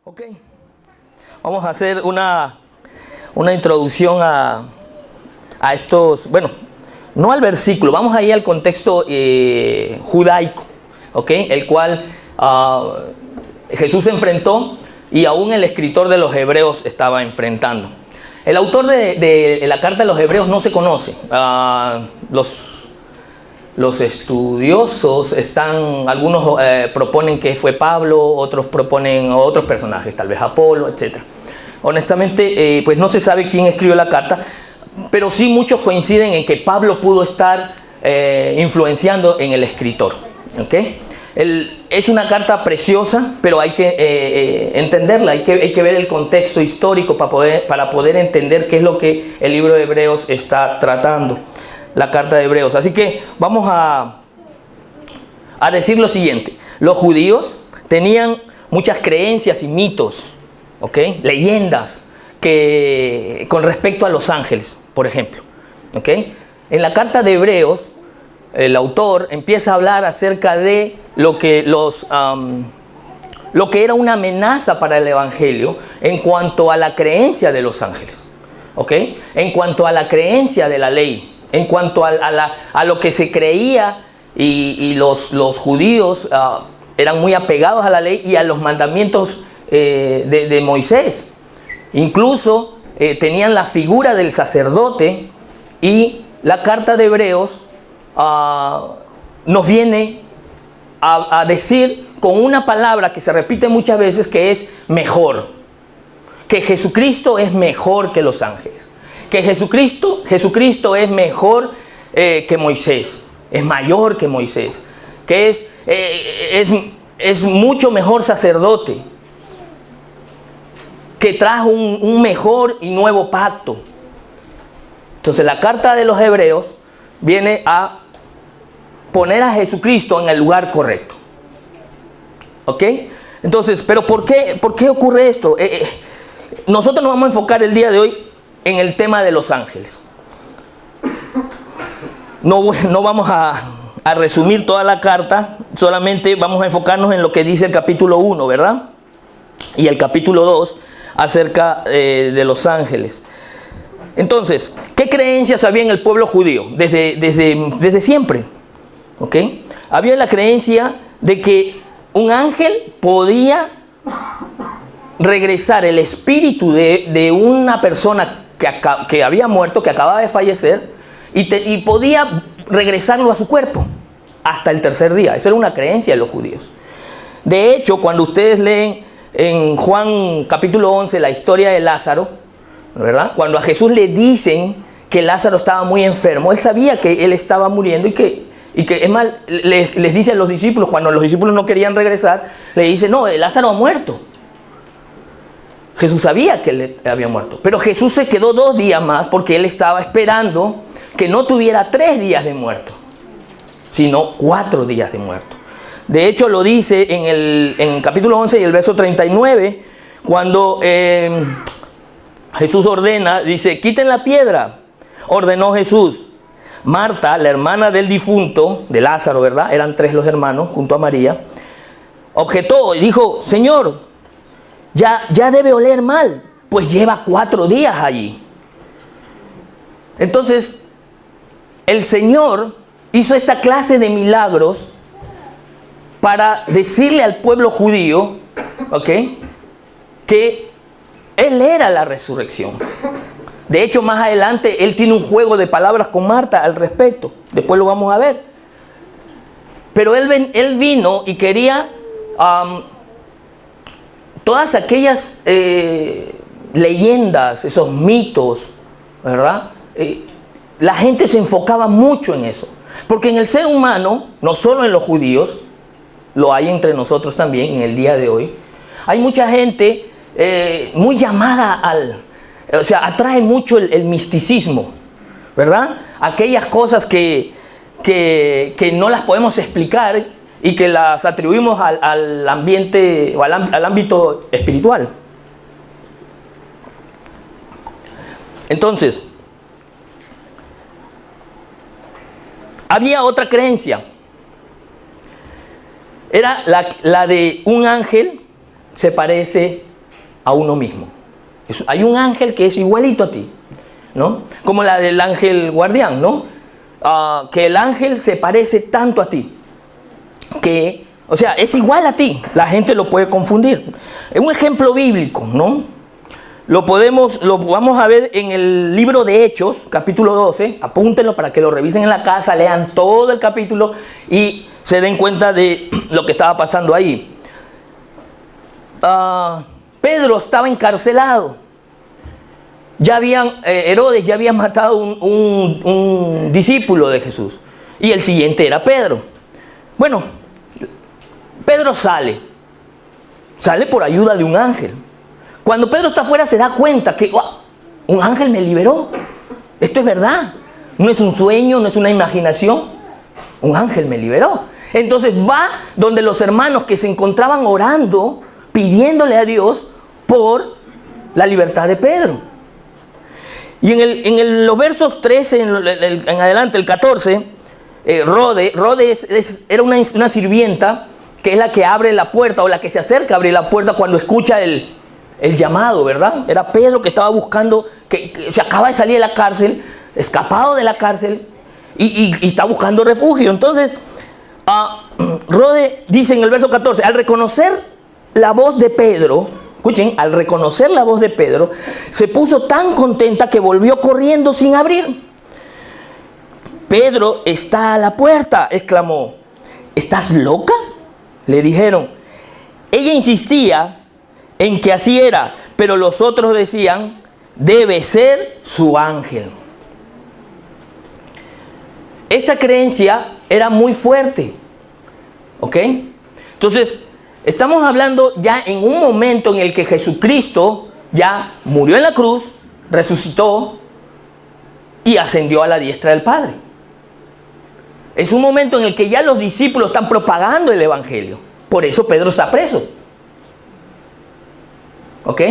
Ok, vamos a hacer una introducción a estos, bueno, no al versículo, vamos a ir al contexto judaico, ok, el cual Jesús se enfrentó y aún el escritor de los Hebreos estaba enfrentando. El autor de la carta de los Hebreos no se conoce. Los estudiosos algunos proponen que fue Pablo, otros proponen otros personajes, tal vez Apolo, etc. Honestamente, pues no se sabe quién escribió la carta, pero sí muchos coinciden en que Pablo pudo estar influenciando en el escritor. ¿Okay? Es una carta preciosa, pero hay que entenderla, hay que ver el contexto histórico para poder entender qué es lo que el libro de Hebreos está tratando. La carta de Hebreos. Así que vamos a decir lo siguiente. Los judíos tenían muchas creencias y mitos, ¿okay? Leyendas con respecto a los ángeles, por ejemplo. ¿Okay? En la carta de Hebreos, el autor empieza a hablar acerca de lo que era una amenaza para el evangelio en cuanto a la creencia de los ángeles. ¿Okay? En cuanto a la creencia de la ley. En cuanto a lo que se creía y los judíos eran muy apegados a la ley y a los mandamientos de Moisés. Incluso tenían la figura del sacerdote, y la carta de Hebreos nos viene a decir con una palabra que se repite muchas veces, que es mejor. Que Jesucristo es mejor que los ángeles. Que Jesucristo es mejor que Moisés, es mayor que Moisés, que es mucho mejor sacerdote, que trajo un mejor y nuevo pacto. Entonces la carta de los Hebreos viene a poner a Jesucristo en el lugar correcto. ¿Ok? Entonces, ¿pero por qué ocurre esto? Nosotros nos vamos a enfocar el día de hoy en el tema de los ángeles. No vamos a resumir toda la carta, solamente vamos a enfocarnos en lo que dice el capítulo 1, ¿verdad? Y el capítulo 2 acerca de los ángeles. Entonces, ¿qué creencias había en el pueblo judío? Desde siempre. ¿Ok? Había la creencia de que un ángel podía regresar el espíritu de una persona que había muerto, que acababa de fallecer, y podía regresarlo a su cuerpo hasta el tercer día. Esa era una creencia de los judíos. De hecho, cuando ustedes leen en Juan capítulo 11 la historia de Lázaro, ¿verdad? Cuando a Jesús le dicen que Lázaro estaba muy enfermo, él sabía que él estaba muriendo y que es más, les dice a los discípulos, cuando los discípulos no querían regresar, le dice: no, Lázaro ha muerto. Jesús sabía que él había muerto, pero Jesús se quedó 2 días más porque él estaba esperando que no tuviera 3 días de muerto, sino 4 días de muerto. De hecho, lo dice en capítulo 11 y el verso 39, cuando Jesús ordena, dice: quiten la piedra. Ordenó Jesús. Marta, la hermana del difunto, de Lázaro, ¿verdad? Eran 3 los hermanos, junto a María. Objetó y dijo: Señor, ya debe oler mal, pues lleva 4 días allí. Entonces, el Señor hizo esta clase de milagros para decirle al pueblo judío, ¿ok?, que Él era la resurrección. De hecho, más adelante, Él tiene un juego de palabras con Marta al respecto. Después lo vamos a ver. Pero Él vino y quería todas aquellas leyendas, esos mitos, ¿verdad? La gente se enfocaba mucho en eso. Porque en el ser humano, no solo en los judíos, lo hay entre nosotros también en el día de hoy, hay mucha gente muy llamada atrae mucho el misticismo, ¿verdad? Aquellas cosas que no las podemos explicar y que las atribuimos al ambiente o al ámbito espiritual. Entonces, había otra creencia. Era la de un ángel se parece a uno mismo. Hay un ángel que es igualito a ti, ¿no? Como la del ángel guardián, ¿no? Que el ángel se parece tanto a ti, que, o sea, es igual a ti. La gente lo puede confundir. Es un ejemplo bíblico, ¿no? Lo vamos a ver en el libro de Hechos, capítulo 12. Apúntenlo para que lo revisen en la casa, lean todo el capítulo y se den cuenta de lo que estaba pasando ahí. Pedro estaba encarcelado. Herodes ya había matado un discípulo de Jesús. Y el siguiente era Pedro. Bueno, Pedro sale por ayuda de un ángel. Cuando Pedro está afuera se da cuenta que un ángel me liberó. Esto es verdad. No es un sueño, no es una imaginación. Un ángel me liberó. Entonces va donde los hermanos que se encontraban orando, pidiéndole a Dios por la libertad de Pedro. Y en los versos 13 en adelante, el 14, Rode era una sirvienta que es la que abre la puerta o la que se acerca a abrir la puerta cuando escucha el llamado, ¿verdad? Era Pedro que estaba buscando, que se acaba de salir de la cárcel, escapado de la cárcel y está buscando refugio. Entonces, Rode dice en el verso 14, al reconocer la voz de Pedro, escuchen, al reconocer la voz de Pedro, se puso tan contenta que volvió corriendo sin abrir. Pedro está a la puerta, exclamó. ¿Estás loca?, le dijeron. Ella insistía en que así era, pero los otros decían, debe ser su ángel. Esta creencia era muy fuerte, ¿ok? Entonces, estamos hablando ya en un momento en el que Jesucristo ya murió en la cruz, resucitó y ascendió a la diestra del Padre. Es un momento en el que ya los discípulos están propagando el evangelio. Por eso Pedro está preso. ¿Ok?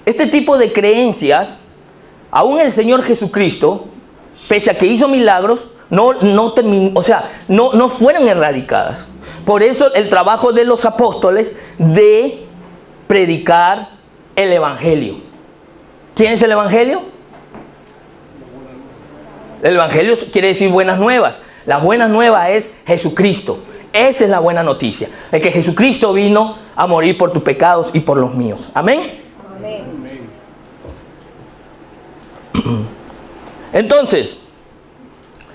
Este tipo de creencias, aún el Señor Jesucristo, pese a que hizo milagros, no fueron erradicadas. Por eso el trabajo de los apóstoles de predicar el evangelio. ¿Quién es el evangelio? El evangelio quiere decir buenas nuevas. La buena nueva es Jesucristo. Esa es la buena noticia. Es que Jesucristo vino a morir por tus pecados y por los míos. Amén. Amén. Entonces,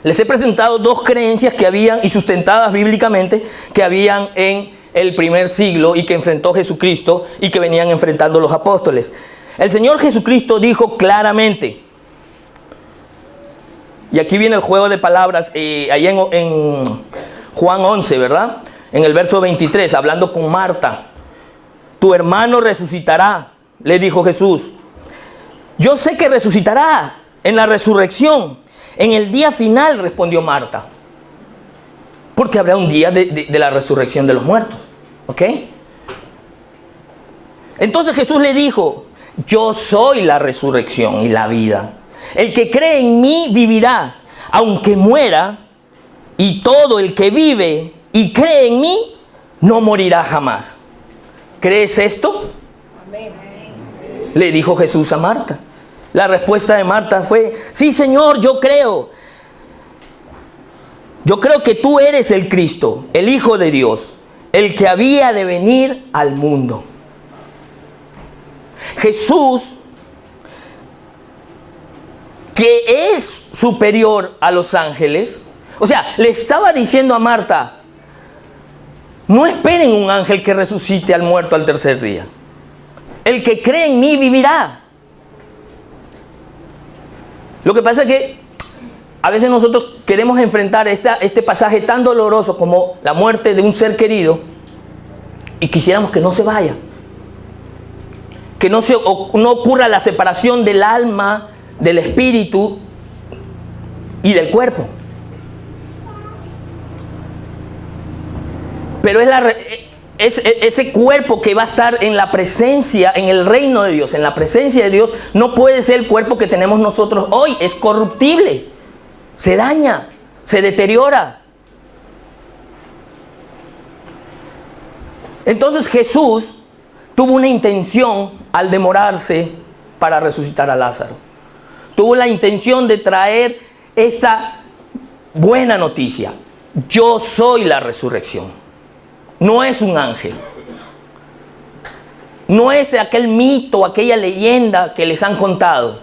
les he presentado dos creencias que habían, y sustentadas bíblicamente, que habían en el primer siglo y que enfrentó Jesucristo y que venían enfrentando los apóstoles. El Señor Jesucristo dijo claramente, y aquí viene el juego de palabras, allá en Juan 11, ¿verdad? En el verso 23, hablando con Marta. Tu hermano resucitará, le dijo Jesús. Yo sé que resucitará en la resurrección, en el día final, respondió Marta. Porque habrá un día de la resurrección de los muertos, ¿ok? Entonces Jesús le dijo, yo soy la resurrección y la vida. El que cree en mí vivirá, aunque muera, y todo el que vive y cree en mí no morirá jamás. ¿Crees esto? Amén. Le dijo Jesús a Marta. La respuesta de Marta fue, sí, Señor, yo creo. Yo creo que tú eres el Cristo, el Hijo de Dios, el que había de venir al mundo. Jesús, que es superior a los ángeles, o sea, le estaba diciendo a Marta, no esperen un ángel que resucite al muerto al tercer día. El que cree en mí vivirá. Lo que pasa es que a veces nosotros queremos enfrentar este pasaje tan doloroso como la muerte de un ser querido y quisiéramos que no se vaya. Que no ocurra la separación del alma, del espíritu y del cuerpo. Pero es ese cuerpo que va a estar en la presencia, en el reino de Dios, en la presencia de Dios, no puede ser el cuerpo que tenemos nosotros hoy. Es corruptible, se daña, se deteriora. Entonces Jesús tuvo una intención al demorarse para resucitar a Lázaro. Tuvo la intención de traer esta buena noticia. Yo soy la resurrección. No es un ángel. No es aquel mito, aquella leyenda que les han contado.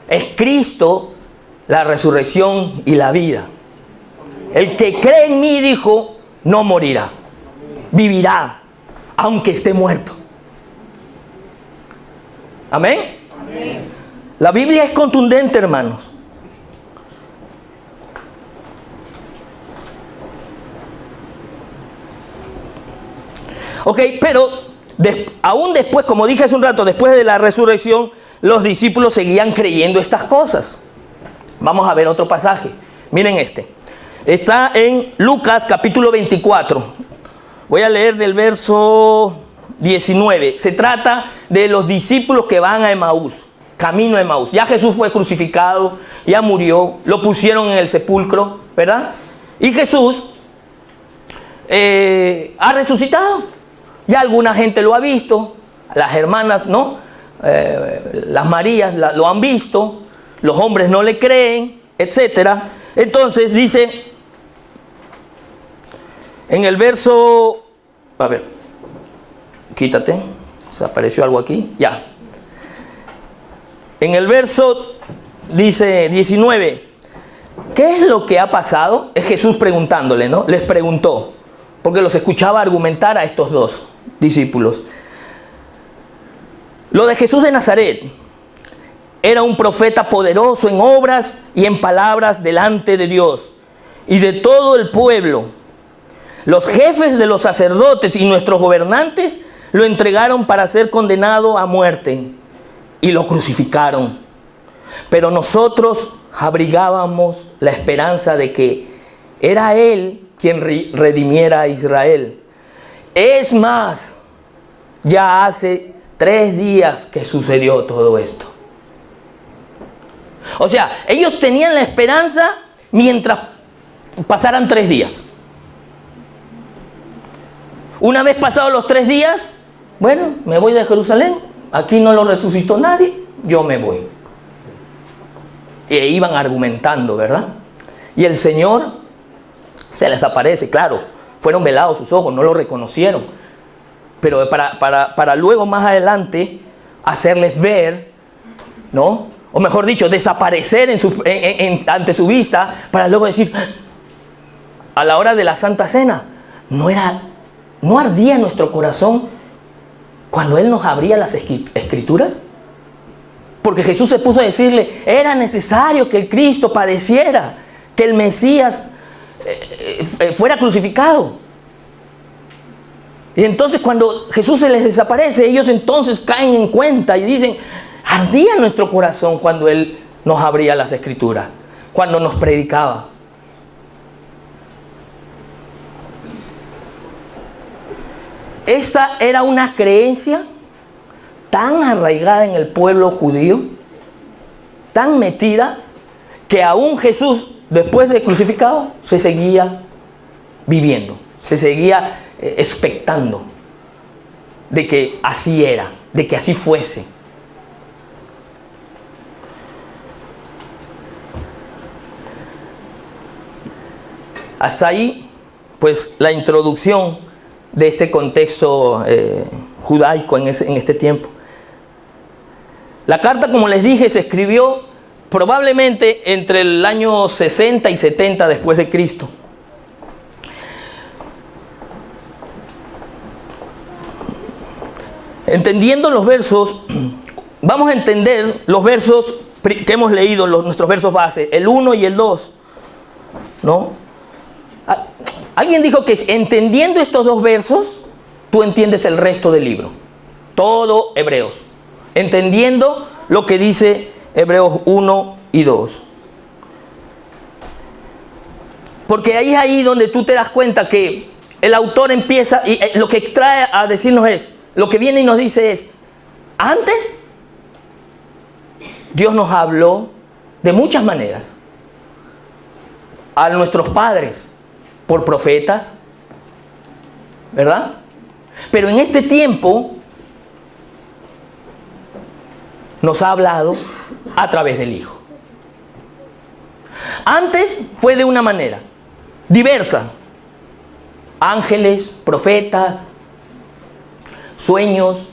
Es Cristo, la resurrección y la vida. El que cree en mí, dijo, no morirá. Vivirá, aunque esté muerto. Amén. Amén. La Biblia es contundente, hermanos. Ok, pero aún después, como dije hace un rato, después de la resurrección, los discípulos seguían creyendo estas cosas. Vamos a ver otro pasaje. Miren este. Está en Lucas capítulo 24. Voy a leer del verso 19. Se trata de los discípulos que van a Emaús, camino a Emaús. Ya Jesús fue crucificado, ya murió, lo pusieron en el sepulcro, ¿verdad? Y Jesús ha resucitado. Ya alguna gente lo ha visto, las hermanas, ¿no? Las Marías lo han visto, los hombres no le creen, etcétera. Entonces dice en el verso, a ver, quítate, se apareció algo aquí, ya. En el verso dice 19, ¿qué es lo que ha pasado? Es Jesús preguntándole, ¿no? Les preguntó, porque los escuchaba argumentar a estos dos discípulos. Lo de Jesús de Nazaret: era un profeta poderoso en obras y en palabras delante de Dios y de todo el pueblo. Los jefes de los sacerdotes y nuestros gobernantes lo entregaron para ser condenado a muerte y lo crucificaron. Pero nosotros abrigábamos la esperanza de que era Él quien redimiera a Israel. Es más, ya hace 3 días que sucedió todo esto. O sea, ellos tenían la esperanza mientras pasaran 3 días. Una vez pasados los 3 días, bueno, me voy de Jerusalén, aquí no lo resucitó nadie, yo me voy. E iban argumentando, ¿verdad? Y el Señor se les aparece, claro, fueron velados sus ojos, no lo reconocieron. Pero para luego más adelante hacerles ver, ¿no? O mejor dicho, desaparecer ante su vista, para luego decir, a la hora de la Santa Cena, ¿no ardía nuestro corazón cuando Él nos abría las Escrituras? Porque Jesús se puso a decirle, era necesario que el Cristo padeciera, que el Mesías fuera crucificado. Y entonces cuando Jesús se les desaparece, ellos entonces caen en cuenta y dicen, ardía nuestro corazón cuando Él nos abría las Escrituras, cuando nos predicaba. Esta era una creencia tan arraigada en el pueblo judío, tan metida, que aún Jesús, después de crucificado, se seguía viviendo, se seguía expectando de que así era, de que así fuese. Hasta ahí, pues, la introducción de este contexto judaico en este tiempo. La carta, como les dije, se escribió probablemente entre el año 60 y 70 después de Cristo. Entendiendo los versos, vamos a entender los versos que hemos leído, nuestros versos base, el 1 y el 2, ¿no? Alguien dijo que entendiendo estos 2 versos, tú entiendes el resto del libro. Todo Hebreos. Entendiendo lo que dice Hebreos 1 y 2. Porque ahí es ahí donde tú te das cuenta que el autor empieza y lo que trae a decirnos es, lo que viene y nos dice es, antes Dios nos habló de muchas maneras. A nuestros padres, por profetas, ¿verdad? Pero en este tiempo nos ha hablado a través del Hijo. Antes fue de una manera diversa. Ángeles, profetas, sueños,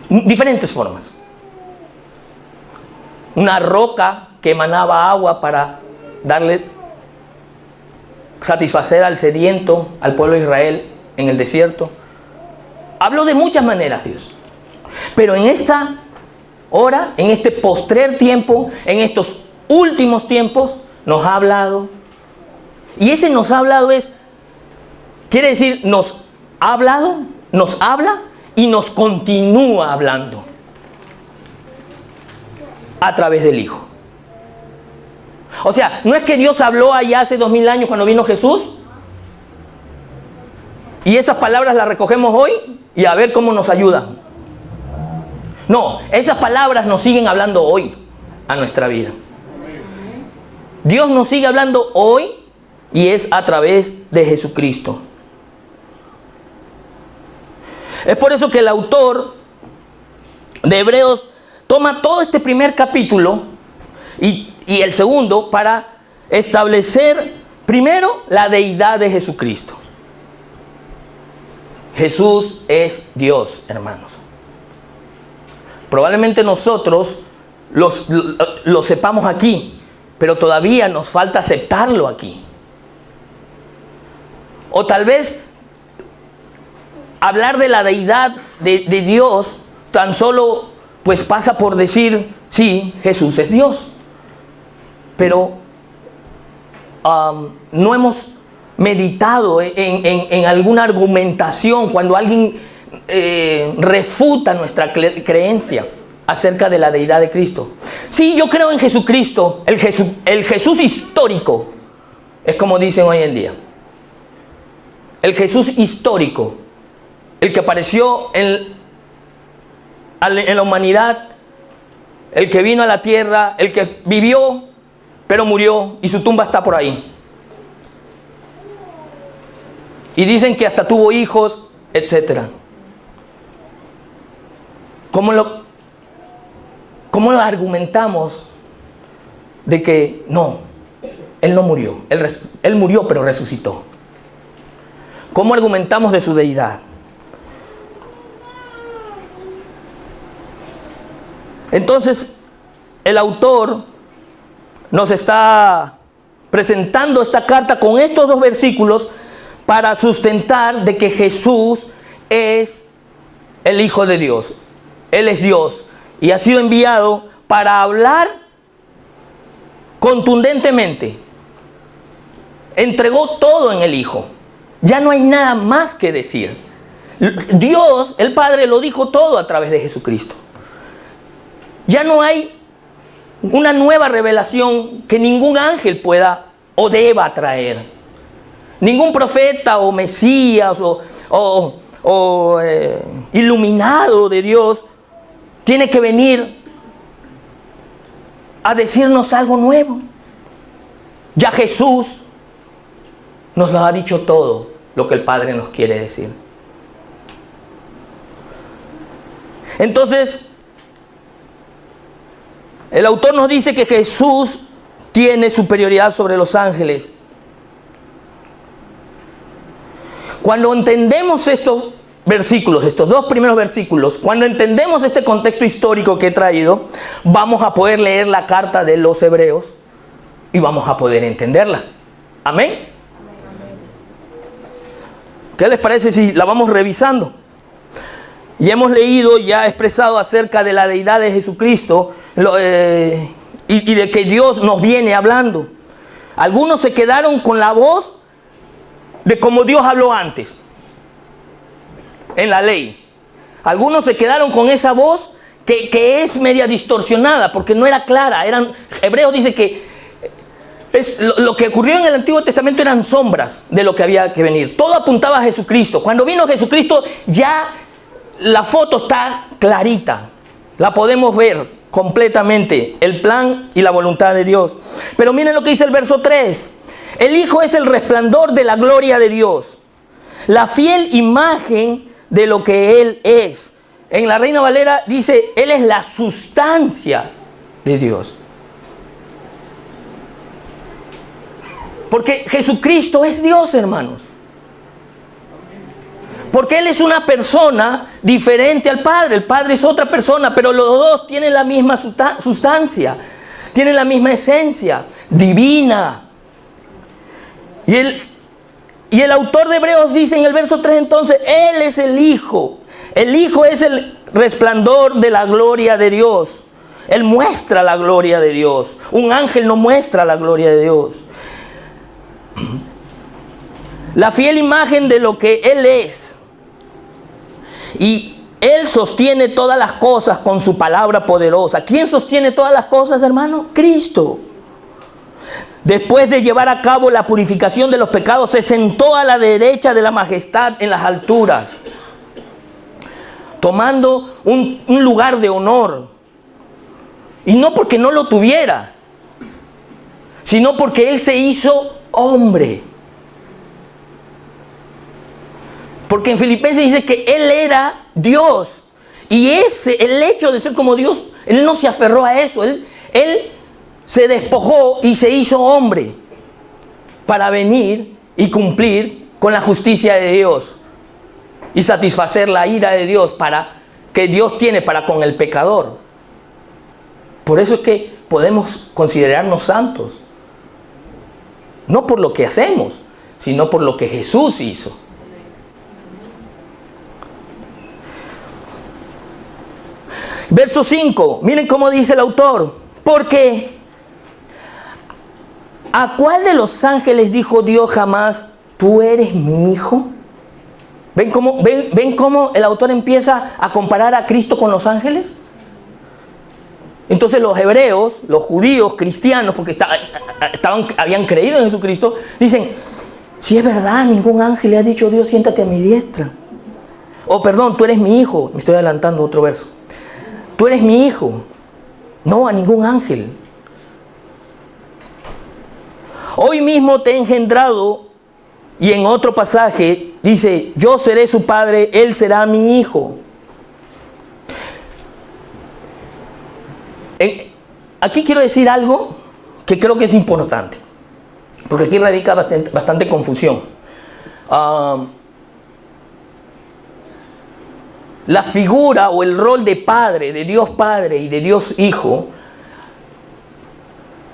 diferentes formas. Una roca que emanaba agua para satisfacer al sediento, al pueblo de Israel en el desierto. Habló de muchas maneras Dios. Pero en esta hora, en este postrer tiempo, en estos últimos tiempos, nos ha hablado. Y ese nos ha hablado quiere decir, nos ha hablado, nos habla y nos continúa hablando a través del Hijo. O sea, no es que Dios habló allá hace 2000 años cuando vino Jesús y esas palabras las recogemos hoy y a ver cómo nos ayudan. No, esas palabras nos siguen hablando hoy a nuestra vida. Dios nos sigue hablando hoy y es a través de Jesucristo. Es por eso que el autor de Hebreos toma todo este primer capítulo y el segundo para establecer primero la deidad de Jesucristo. Jesús es Dios, hermanos. Probablemente nosotros lo sepamos aquí, pero todavía nos falta aceptarlo aquí. O tal vez hablar de la deidad de Dios tan solo pues pasa por decir, sí, Jesús es Dios. Pero no hemos meditado en alguna argumentación cuando alguien refuta nuestra creencia acerca de la deidad de Cristo. Sí, yo creo en Jesucristo, el Jesús histórico, es como dicen hoy en día. El Jesús histórico, el que apareció en la humanidad, el que vino a la tierra, el que vivió, pero murió y su tumba está por ahí. Y dicen que hasta tuvo hijos, etc. ¿Cómo lo argumentamos de que no, Él no murió, Él murió pero resucitó? ¿Cómo argumentamos de su deidad? Entonces, el autor nos está presentando esta carta con estos dos versículos para sustentar de que Jesús es el Hijo de Dios. Él es Dios y ha sido enviado para hablar contundentemente. Entregó todo en el Hijo. Ya no hay nada más que decir. Dios, el Padre, lo dijo todo a través de Jesucristo. Ya no hay una nueva revelación que ningún ángel pueda o deba traer. Ningún profeta o Mesías o iluminado de Dios tiene que venir a decirnos algo nuevo. Ya Jesús nos lo ha dicho todo lo que el Padre nos quiere decir. Entonces, el autor nos dice que Jesús tiene superioridad sobre los ángeles. Cuando entendemos estos versículos, estos dos primeros versículos, cuando entendemos este contexto histórico que he traído, vamos a poder leer la carta de los Hebreos y vamos a poder entenderla. Amén. ¿Qué les parece si la vamos revisando? Y hemos leído, ya expresado acerca de la deidad de Jesucristo y de que Dios nos viene hablando. Algunos se quedaron con la voz de como Dios habló antes, en la ley. Algunos se quedaron con esa voz que es media distorsionada, porque no era clara. Hebreos dice que lo que ocurrió en el Antiguo Testamento eran sombras de lo que había que venir. Todo apuntaba a Jesucristo. Cuando vino Jesucristo, ya la foto está clarita. La podemos ver completamente, el plan y la voluntad de Dios. Pero miren lo que dice el verso 3. El Hijo es el resplandor de la gloria de Dios, la fiel imagen de lo que Él es, En la Reina Valera dice, Él es la sustancia de Dios. Porque Jesucristo es Dios, hermanos. Porque Él es una persona diferente al Padre. El Padre es otra persona, pero los dos tienen la misma sustancia. Tienen la misma esencia divina. Y el autor de Hebreos dice en el verso 3 entonces, Él es el Hijo. El Hijo es el resplandor de la gloria de Dios. Él muestra la gloria de Dios. Un ángel no muestra la gloria de Dios. La fiel imagen de lo que Él es. Y Él sostiene todas las cosas con su palabra poderosa. ¿Quién sostiene todas las cosas, hermano? Cristo. Después de llevar a cabo la purificación de los pecados, se sentó a la derecha de la majestad en las alturas, tomando un lugar de honor. Y no porque no lo tuviera, sino porque Él se hizo hombre. Porque en Filipenses dice que Él era Dios. Y el hecho de ser como Dios, Él no se aferró a eso. Él se despojó y se hizo hombre para venir y cumplir con la justicia de Dios y satisfacer la ira de Dios que Dios tiene para con el pecador. Por eso es que podemos considerarnos santos. No por lo que hacemos, sino por lo que Jesús hizo. Verso 5, miren cómo dice el autor. Porque ¿a cuál de los ángeles dijo Dios jamás, tú eres mi hijo? ¿Ven cómo el autor empieza a comparar a Cristo con los ángeles? Entonces los hebreos, los judíos, cristianos, porque habían creído en Jesucristo, dicen, si es verdad, ningún ángel le ha dicho Dios, siéntate a mi diestra. O perdón, tú eres mi hijo. Me estoy adelantando otro verso. Tú eres mi hijo. No, a ningún ángel. Hoy mismo te he engendrado. Y en otro pasaje dice, yo seré su padre, él será mi hijo. Aquí quiero decir algo que creo que es importante, porque aquí radica bastante confusión. La figura o el rol de padre, de Dios Padre y de Dios Hijo,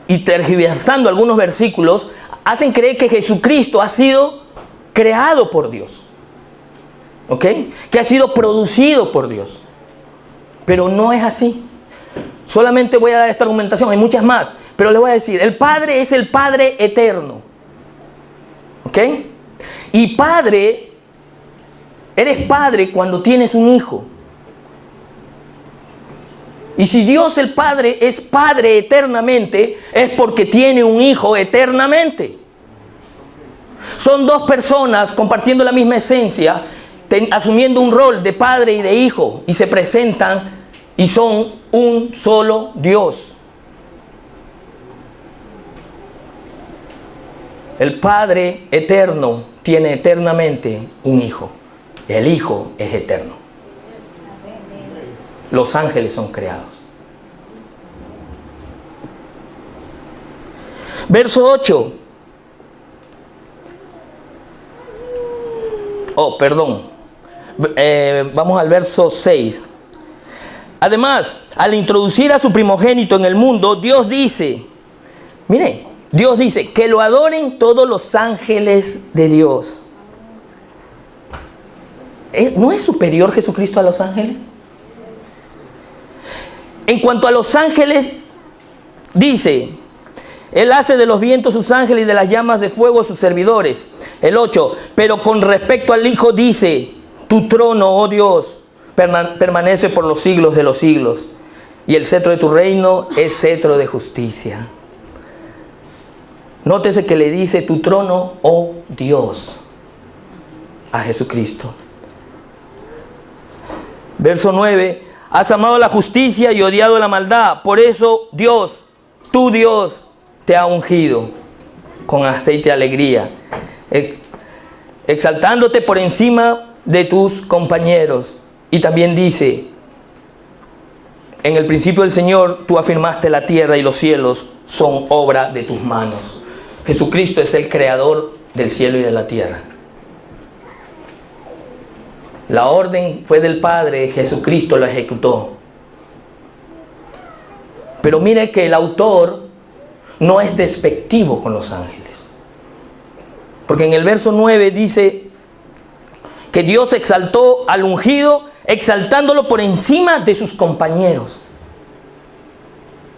y tergiversando algunos versículos, hacen creer que Jesucristo ha sido creado por Dios, ¿ok? Que ha sido producido por Dios. Pero no es así. Solamente voy a dar esta argumentación, hay muchas más, pero les voy a decir, el Padre es el Padre eterno, ¿ok? Y padre, eres padre cuando tienes un hijo. Y si Dios el Padre es Padre eternamente, es porque tiene un hijo eternamente. Son dos personas compartiendo la misma esencia, asumiendo un rol de padre y de hijo, y se presentan y son un solo Dios. El Padre eterno tiene eternamente un hijo. El Hijo es eterno. Los ángeles son creados. Verso 8. Vamos al verso 6. Además, al introducir a su primogénito en el mundo, Dios dice, mire, Dios dice que lo adoren todos los ángeles de Dios. ¿No es superior Jesucristo a los ángeles? En cuanto a los ángeles, dice, Él hace de los vientos sus ángeles y de las llamas de fuego sus servidores. El 8, pero con respecto al Hijo dice, tu trono, oh Dios, permanece por los siglos de los siglos, y el cetro de tu reino es cetro de justicia. Nótese que le dice tu trono, oh Dios, a Jesucristo. Verso 9, has amado la justicia y odiado la maldad, por eso Dios, tu Dios, te ha ungido con aceite de alegría, exaltándote por encima de tus compañeros. Y también dice, en el principio del Señor, tú afirmaste la tierra y los cielos son obra de tus manos. Jesucristo es el creador del cielo y de la tierra. La orden fue del Padre, Jesucristo la ejecutó. Pero mire que el autor no es despectivo con los ángeles. Porque en el verso 9 dice que Dios exaltó al ungido, exaltándolo por encima de sus compañeros.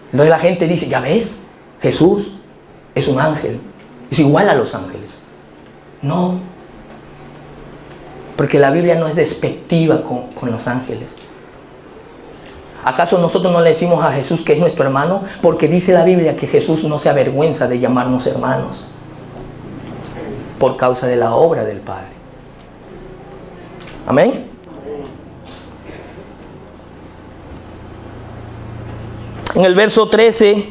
Entonces la gente dice, ya ves, Jesús es un ángel, es igual a los ángeles. No, porque la Biblia no es despectiva con los ángeles. ¿Acaso nosotros no le decimos a Jesús que es nuestro hermano? Porque dice la Biblia que Jesús no se avergüenza de llamarnos hermanos por causa de la obra del Padre. Amén. En el verso 13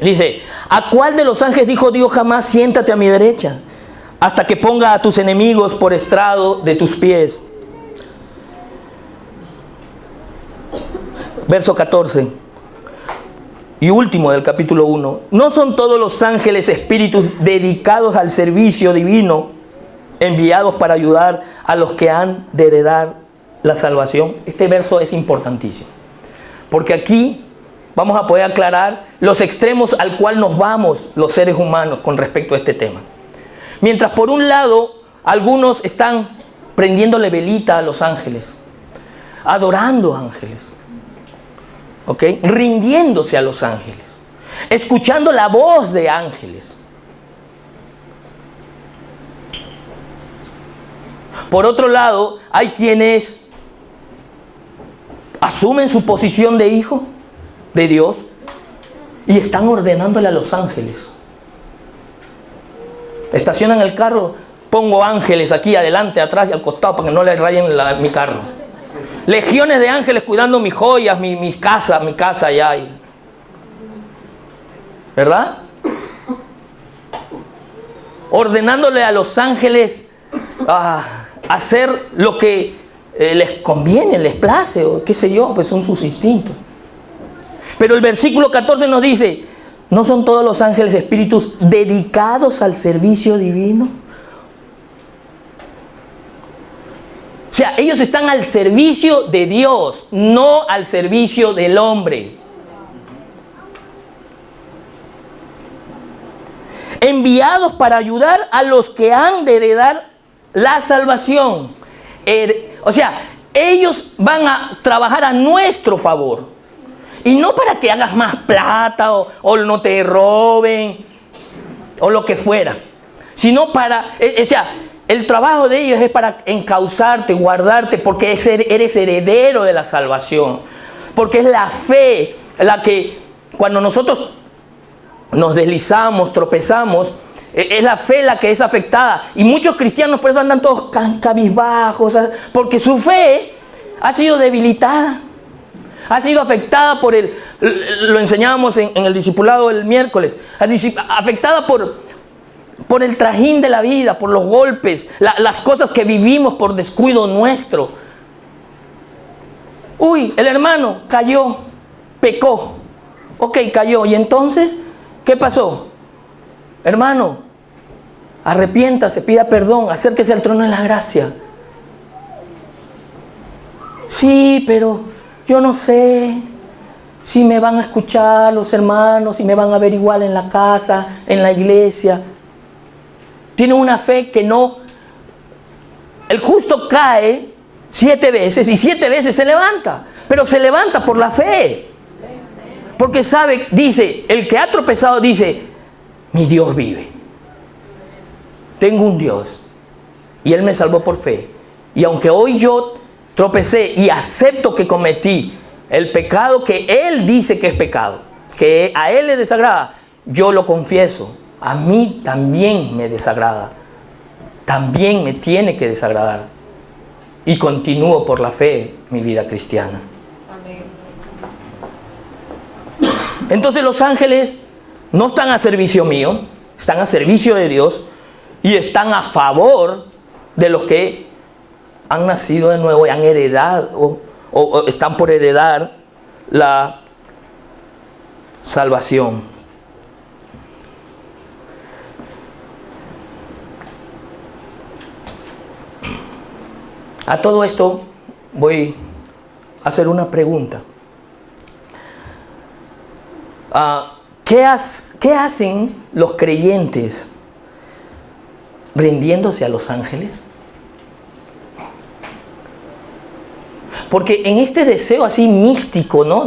dice, ¿a cuál de los ángeles dijo Dios jamás siéntate a mi derecha, hasta que ponga a tus enemigos por estrado de tus pies? Verso 14 y último del capítulo 1. ¿No son todos los ángeles espíritus dedicados al servicio divino, enviados para ayudar a los que han de heredar la salvación? Este verso es importantísimo, porque aquí vamos a poder aclarar los extremos al cual nos vamos los seres humanos con respecto a este tema. Mientras por un lado algunos están prendiéndole velita a los ángeles, adorando ángeles, ¿ok? Rindiéndose a los ángeles, escuchando la voz de ángeles. Por otro lado, hay quienes asumen su posición de hijo de Dios y están ordenándole a los ángeles. Estacionan el carro, pongo ángeles aquí adelante, atrás y al costado para que no le rayen mi carro. Legiones de ángeles cuidando mis joyas, mi casa allá. ¿Verdad? Ordenándole a los ángeles hacer lo que les conviene, les place, o qué sé yo, pues son sus instintos. Pero el versículo 14 nos dice, ¿no son todos los ángeles espíritus dedicados al servicio divino? O sea, ellos están al servicio de Dios, no al servicio del hombre. Enviados para ayudar a los que han de heredar la salvación. O sea, ellos van a trabajar a nuestro favor. Y no para que hagas más plata o no te roben o lo que fuera. Sino para, o sea, el trabajo de ellos es para encauzarte, guardarte, porque eres heredero de la salvación. Porque es la fe la que cuando nosotros nos deslizamos, tropezamos, es la fe la que es afectada. Y muchos cristianos por eso andan todos cabizbajos, porque su fe ha sido debilitada. Ha sido afectada por lo enseñábamos en el discipulado el miércoles, afectada por el trajín de la vida, por los golpes, las cosas que vivimos por descuido nuestro. Uy, el hermano cayó, pecó. Ok, cayó. ¿Y entonces qué pasó? Hermano, arrepiéntase, pida perdón, acérquese al trono de la gracia. Sí, pero yo no sé si me van a escuchar los hermanos, si me van a ver igual en la casa, en la iglesia. Tiene una fe que no... El justo cae 7 veces y 7 veces se levanta, pero se levanta por la fe. Porque sabe, dice, el que ha tropezado dice, mi Dios vive. Tengo un Dios y Él me salvó por fe. Y aunque hoy yo tropecé y acepto que cometí el pecado que Él dice que es pecado, que a Él le desagrada, yo lo confieso. A mí también me desagrada. También me tiene que desagradar. Y continúo por la fe mi vida cristiana. Amén. Entonces los ángeles no están a servicio mío, están a servicio de Dios y están a favor de los que han nacido de nuevo y han heredado o están por heredar la salvación. A todo esto voy a hacer una pregunta. ¿Qué hacen los creyentes rindiéndose a los ángeles? Porque en este deseo así místico, ¿no?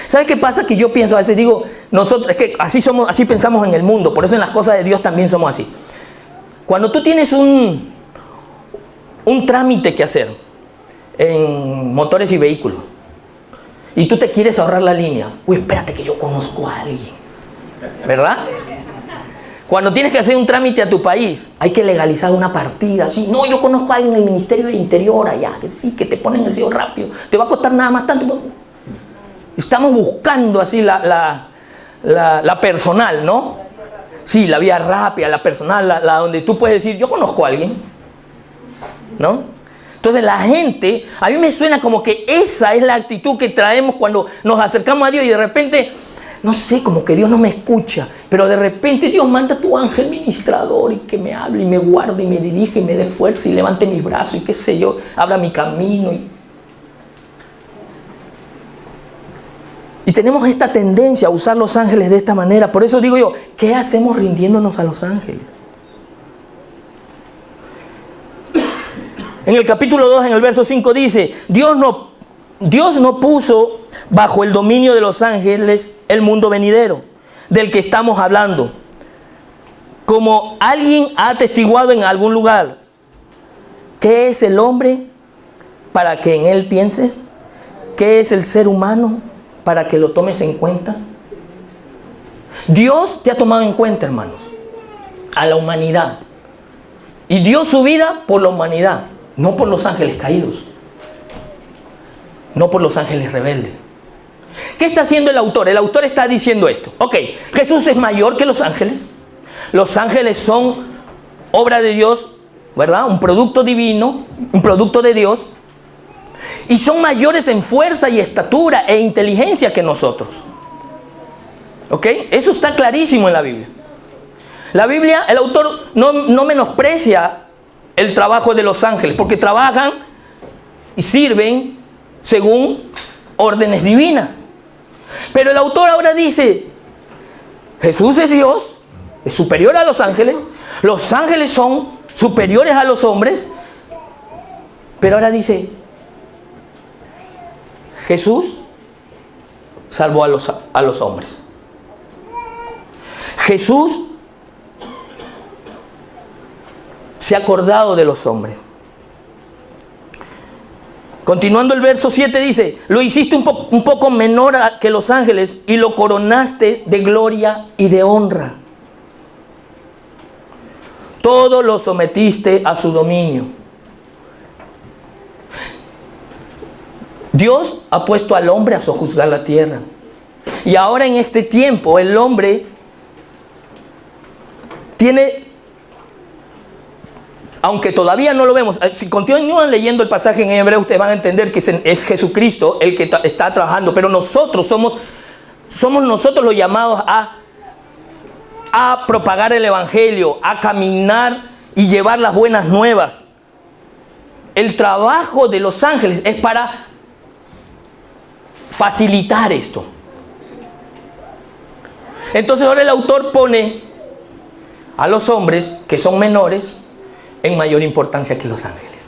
¿Sabe qué pasa? Que yo pienso, a veces digo, nosotros, es que así somos, así pensamos en el mundo, por eso en las cosas de Dios también somos así. Cuando tú tienes un trámite que hacer en motores y vehículos, y tú te quieres ahorrar la línea, uy, espérate que yo conozco a alguien, ¿verdad? Cuando tienes que hacer un trámite a tu país, hay que legalizar una partida. ¿Sí? No, yo conozco a alguien en el Ministerio del Interior allá, que sí, que te ponen el sello rápido. Te va a costar nada más tanto. Estamos buscando así la personal, ¿no? Sí, la vía rápida, la personal, la donde tú puedes decir, yo conozco a alguien, ¿no? Entonces la gente, a mí me suena como que esa es la actitud que traemos cuando nos acercamos a Dios y de repente, no sé, como que Dios no me escucha, pero de repente Dios manda a tu ángel ministrador y que me hable y me guarde y me dirige y me dé fuerza y levante mis brazos y qué sé yo, abra mi camino. Y tenemos esta tendencia a usar los ángeles de esta manera. Por eso digo yo, ¿qué hacemos rindiéndonos a los ángeles? En el capítulo 2, en el verso 5 dice, Dios no puso bajo el dominio de los ángeles el mundo venidero, del que estamos hablando. Como alguien ha atestiguado en algún lugar, ¿qué es el hombre para que en él pienses? ¿Qué es el ser humano para que lo tomes en cuenta? Dios te ha tomado en cuenta, hermanos, a la humanidad. Y dio su vida por la humanidad, no por los ángeles caídos, no por los ángeles rebeldes. ¿Qué está haciendo el autor? El autor está diciendo esto. Ok, Jesús es mayor que los ángeles. Los ángeles son obra de Dios, ¿verdad? Un producto divino, un producto de Dios. Y son mayores en fuerza y estatura e inteligencia que nosotros. ¿Ok? Eso está clarísimo en la Biblia. La Biblia, el autor no menosprecia el trabajo de los ángeles, porque trabajan y sirven según órdenes divinas. Pero el autor ahora dice, Jesús es Dios, es superior a los ángeles son superiores a los hombres, pero ahora dice, Jesús salvó a los hombres. Jesús se ha acordado de los hombres. Continuando el verso 7 dice, lo hiciste un poco menor que los ángeles y lo coronaste de gloria y de honra. Todo lo sometiste a su dominio. Dios ha puesto al hombre a sojuzgar la tierra. Y ahora en este tiempo el hombre tiene, aunque todavía no lo vemos, si continúan leyendo el pasaje en hebreo, ustedes van a entender que es Jesucristo el que está trabajando, pero nosotros somos nosotros los llamados a propagar el evangelio, a caminar y llevar las buenas nuevas. El trabajo de los ángeles es para facilitar esto. Entonces ahora el autor pone a los hombres que son menores en mayor importancia que los ángeles.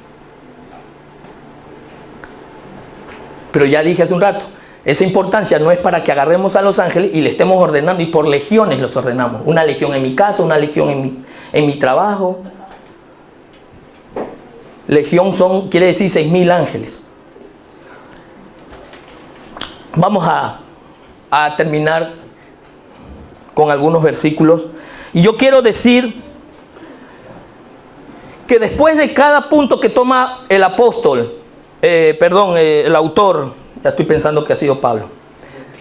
Pero ya dije hace un rato, esa importancia no es para que agarremos a los ángeles y le estemos ordenando, y por legiones los ordenamos. Una legión en mi casa, una legión en mi trabajo. Legión quiere decir 6,000 ángeles. Vamos a terminar con algunos versículos. Y yo quiero decir que después de cada punto que toma el apóstol, el autor, ya estoy pensando que ha sido Pablo,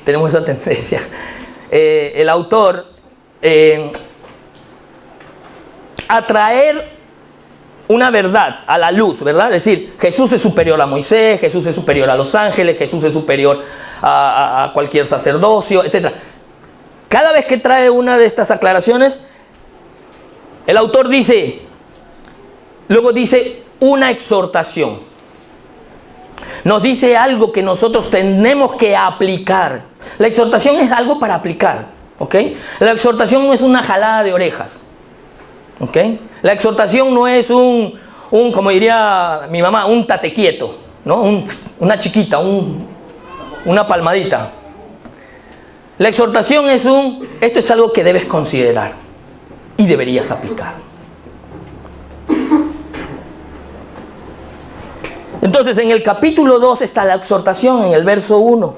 tenemos esa tendencia, el autor, a traer una verdad a la luz, ¿verdad? Es decir, Jesús es superior a Moisés, Jesús es superior a los ángeles, Jesús es superior a cualquier sacerdocio, etc. Cada vez que trae una de estas aclaraciones, el autor dice, luego dice una exhortación. Nos dice algo que nosotros tenemos que aplicar. La exhortación es algo para aplicar, ¿ok? La exhortación no es una jalada de orejas, ¿ok? La exhortación no es como diría mi mamá, un tate quieto, ¿no? Una chiquita, una palmadita. La exhortación es esto es algo que debes considerar y deberías aplicar. Entonces, en el capítulo 2 está la exhortación, en el verso 1.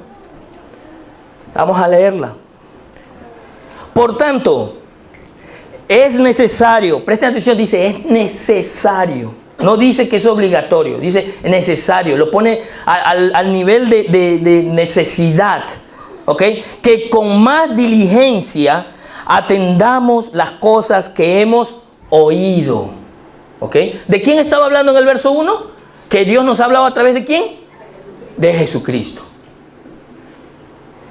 Vamos a leerla. Por tanto, es necesario, presten atención, dice, es necesario. No dice que es obligatorio, dice necesario. Lo pone al nivel de necesidad, ¿ok? Que con más diligencia atendamos las cosas que hemos oído, ¿ok? ¿De quién estaba hablando en el verso 1? Que Dios nos ha hablado a través de ¿quién? De Jesucristo.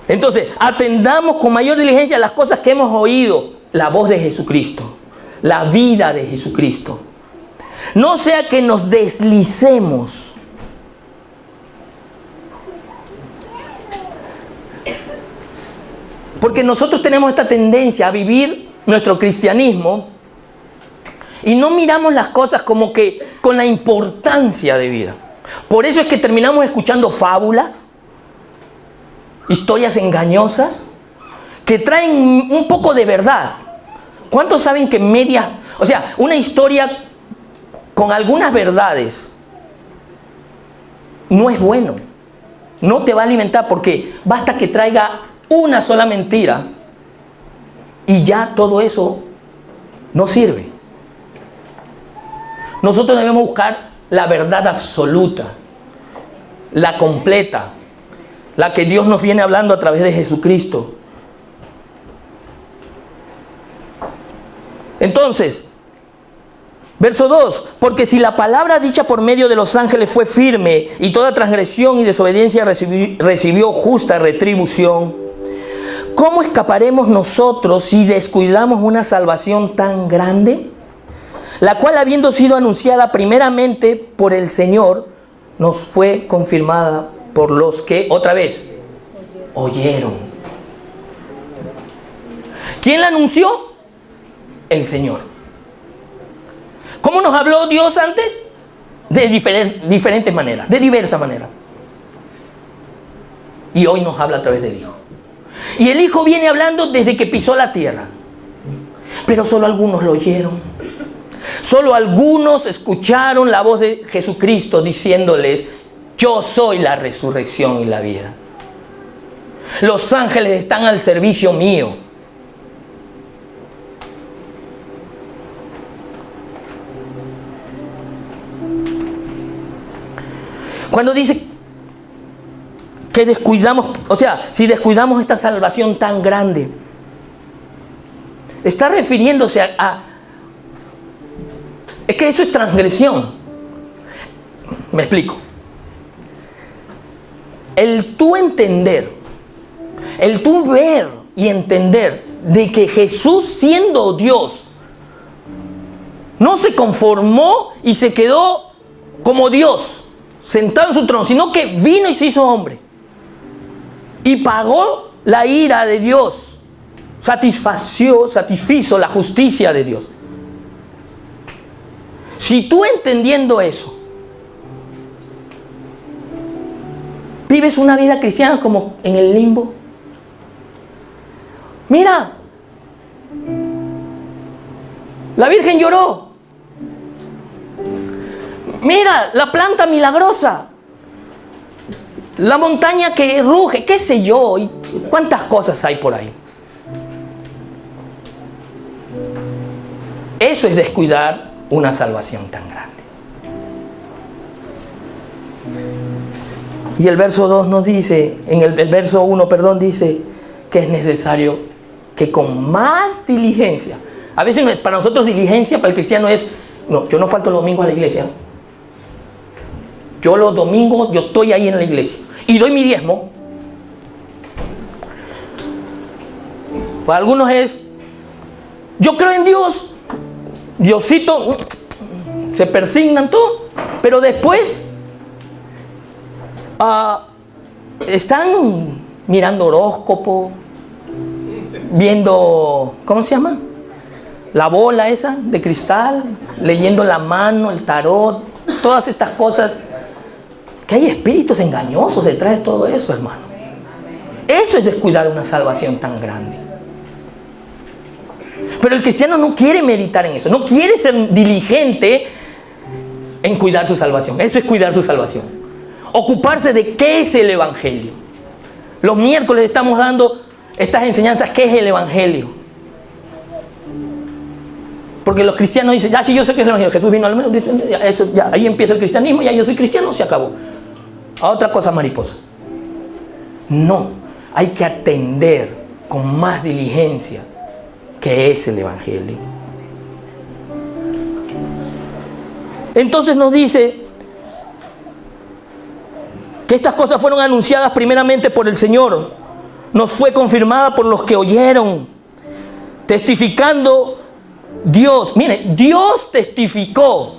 Entonces, atendamos con mayor diligencia las cosas que hemos oído, la voz de Jesucristo, la vida de Jesucristo. No sea que nos deslicemos. Porque nosotros tenemos esta tendencia a vivir nuestro cristianismo y no miramos las cosas como que con la importancia de vida. Por eso es que terminamos escuchando fábulas, historias engañosas, que traen un poco de verdad. ¿Cuántos saben que una historia con algunas verdades no es bueno? No te va a alimentar porque basta que traiga una sola mentira y ya todo eso no sirve. Nosotros debemos buscar la verdad absoluta, la completa, la que Dios nos viene hablando a través de Jesucristo. Entonces, verso 2, porque si la palabra dicha por medio de los ángeles fue firme y toda transgresión y desobediencia recibió justa retribución, ¿cómo escaparemos nosotros si descuidamos una salvación tan grande? La cual, habiendo sido anunciada primeramente por el Señor, nos fue confirmada por los que, otra vez, oyeron. ¿Quién la anunció? El Señor. ¿Cómo nos habló Dios antes? De diferentes maneras, de diversas maneras. Y hoy nos habla a través del Hijo. Y el Hijo viene hablando desde que pisó la tierra. Pero solo algunos lo oyeron. Solo algunos escucharon la voz de Jesucristo diciéndoles: yo soy la resurrección y la vida. Los ángeles están al servicio mío. Cuando dice que descuidamos, si descuidamos esta salvación tan grande, está refiriéndose es que eso es transgresión. Me explico. El tú entender, el tú ver y entender de que Jesús, siendo Dios, no se conformó y se quedó como Dios, sentado en su trono, sino que vino y se hizo hombre. Y pagó la ira de Dios. Satisfizo la justicia de Dios. Si tú, entendiendo eso, vives una vida cristiana como en el limbo. Mira, la Virgen lloró. Mira, la planta milagrosa. La montaña que ruge, qué sé yo, y cuántas cosas hay por ahí. Eso es descuidar una salvación tan grande. Y el verso 2 nos dice, el verso 1, dice que es necesario que con más diligencia, a veces para nosotros diligencia, para el cristiano es No, yo no falto los domingos a la iglesia. Yo los domingos, yo estoy ahí en la iglesia. Y doy mi diezmo. Para algunos es, yo creo en Dios. Diosito, se persignan todo. Pero después, están mirando horóscopo, viendo, ¿cómo se llama? La bola esa de cristal, leyendo la mano, el tarot, todas estas cosas. Que hay espíritus engañosos detrás de todo eso, hermano. Eso es descuidar una salvación tan grande. Pero el cristiano no quiere meditar en eso, no quiere ser diligente en cuidar su salvación. Eso es cuidar su salvación. Ocuparse de qué es el evangelio. Los miércoles estamos dando estas enseñanzas, ¿qué es el evangelio? Porque los cristianos dicen, ya sí, yo sé que es el evangelio, Jesús vino al mundo, eso, ya, ahí empieza el cristianismo, ya yo soy cristiano, se acabó. A otra cosa mariposa. No, hay que atender con más diligencia qué es el evangelio. Entonces nos dice que estas cosas fueron anunciadas primeramente por el Señor, nos fue confirmada por los que oyeron, testificando Dios. Mire, Dios testificó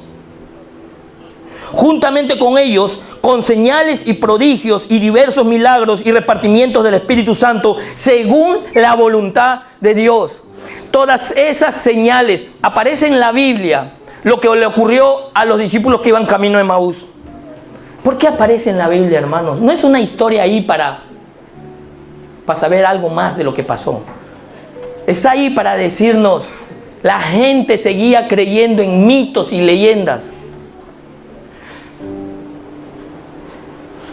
juntamente con ellos con señales y prodigios y diversos milagros y repartimientos del Espíritu Santo según la voluntad de Dios. Todas esas señales aparecen en la Biblia, lo que le ocurrió a los discípulos que iban camino de Emaús. ¿Por qué aparece en la Biblia, hermanos? No es una historia ahí para saber algo más de lo que pasó. Está ahí para decirnos, la gente seguía creyendo en mitos y leyendas.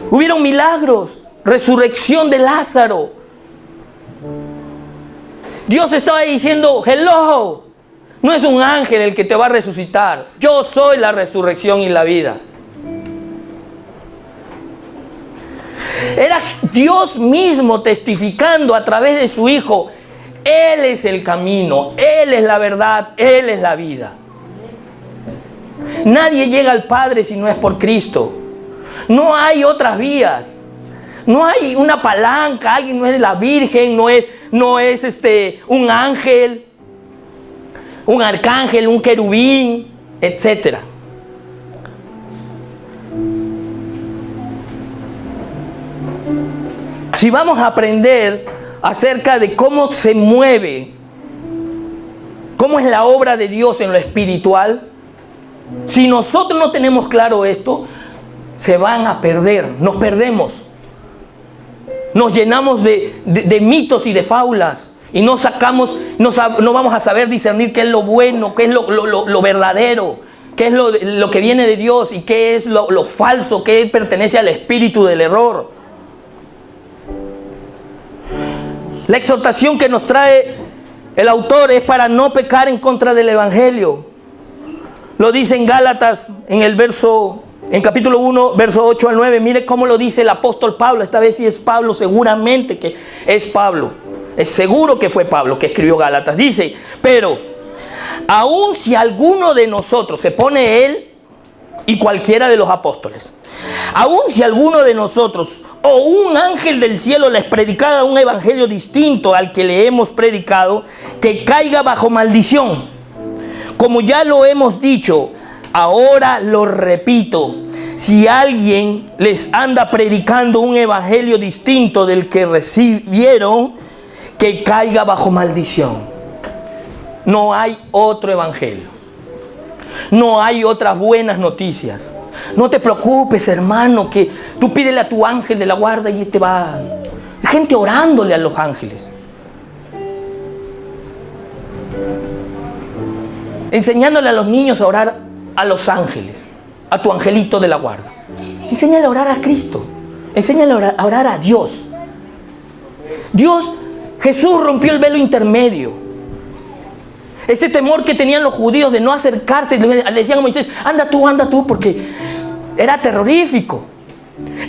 Hubieron milagros, resurrección de Lázaro. Dios estaba diciendo, hello, no es un ángel el que te va a resucitar. Yo soy la resurrección y la vida. Era Dios mismo testificando a través de su Hijo. Él es el camino, Él es la verdad, Él es la vida. Nadie llega al Padre si no es por Cristo. No hay otras vías. No hay una palanca, alguien no es la Virgen, no es un ángel, un arcángel, un querubín, etc. Si vamos a aprender acerca de cómo se mueve, cómo es la obra de Dios en lo espiritual, si nosotros no tenemos claro esto, se van a perder, nos perdemos. Nos llenamos de mitos y de fábulas y no vamos a saber discernir qué es lo bueno, qué es lo verdadero, qué es lo que viene de Dios y qué es lo falso, qué pertenece al espíritu del error. La exhortación que nos trae el autor es para no pecar en contra del evangelio. Lo dice en Gálatas, en capítulo 1, verso 8 al 9. Mire cómo lo dice el apóstol Pablo. Esta vez sí es Pablo, seguramente que es Pablo. Es seguro que fue Pablo que escribió Gálatas. Dice, pero aun si alguno de nosotros, se pone él y cualquiera de los apóstoles, aun si alguno de nosotros o un ángel del cielo les predicara un evangelio distinto al que le hemos predicado, que caiga bajo maldición. Como ya lo hemos dicho, ahora lo repito, si alguien les anda predicando un evangelio distinto del que recibieron, que caiga bajo maldición. No hay otro evangelio. No hay otras buenas noticias. No te preocupes, hermano, que tú pídele a tu ángel de la guarda y te va. Hay gente orándole a los ángeles. Enseñándole a los niños a orar a los ángeles, a tu angelito de la guarda. Enséñale a orar a Cristo. Enséñale a orar a Dios. Jesús rompió el velo intermedio. Ese temor que tenían los judíos de no acercarse, le decían a Moisés, anda tú, porque era terrorífico.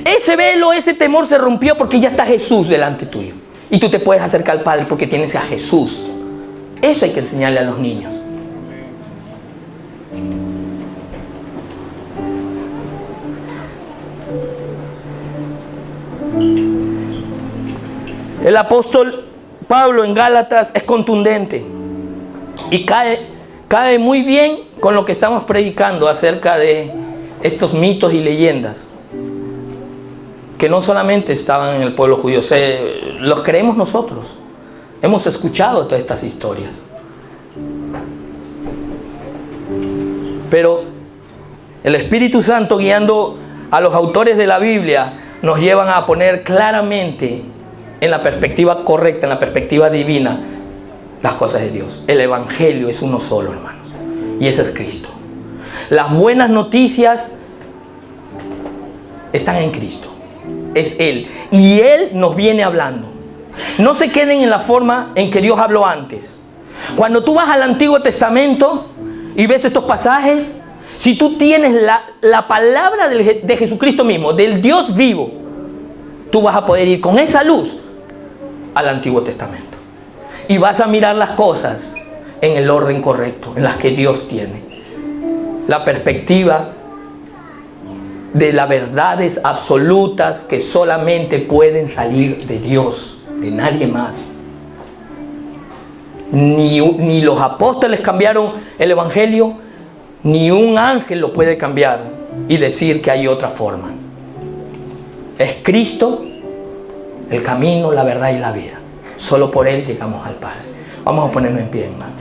Ese velo, ese temor se rompió porque ya está Jesús delante tuyo. Y tú te puedes acercar al Padre porque tienes a Jesús. Eso hay que enseñarle a los niños. El apóstol Pablo en Gálatas es contundente y cae muy bien con lo que estamos predicando acerca de estos mitos y leyendas que no solamente estaban en el pueblo judío, los creemos nosotros. Hemos escuchado todas estas historias. Pero el Espíritu Santo, guiando a los autores de la Biblia, nos llevan a poner claramente en la perspectiva correcta, en la perspectiva divina, las cosas de Dios. El Evangelio es uno solo, hermanos, y ese es Cristo. Las buenas noticias están en Cristo. Es Él. Y Él nos viene hablando. No se queden en la forma en que Dios habló antes. Cuando tú vas al Antiguo Testamento y ves estos pasajes, si tú tienes la palabra de Jesucristo mismo, del Dios vivo, tú vas a poder ir con esa luz al Antiguo Testamento. Y vas a mirar las cosas en el orden correcto, en las que Dios tiene. La perspectiva de las verdades absolutas que solamente pueden salir de Dios, de nadie más. Ni los apóstoles cambiaron el Evangelio, ni un ángel lo puede cambiar y decir que hay otra forma. Es Cristo el camino, la verdad y la vida. Solo por Él llegamos al Padre. Vamos a ponernos en pie, hermano.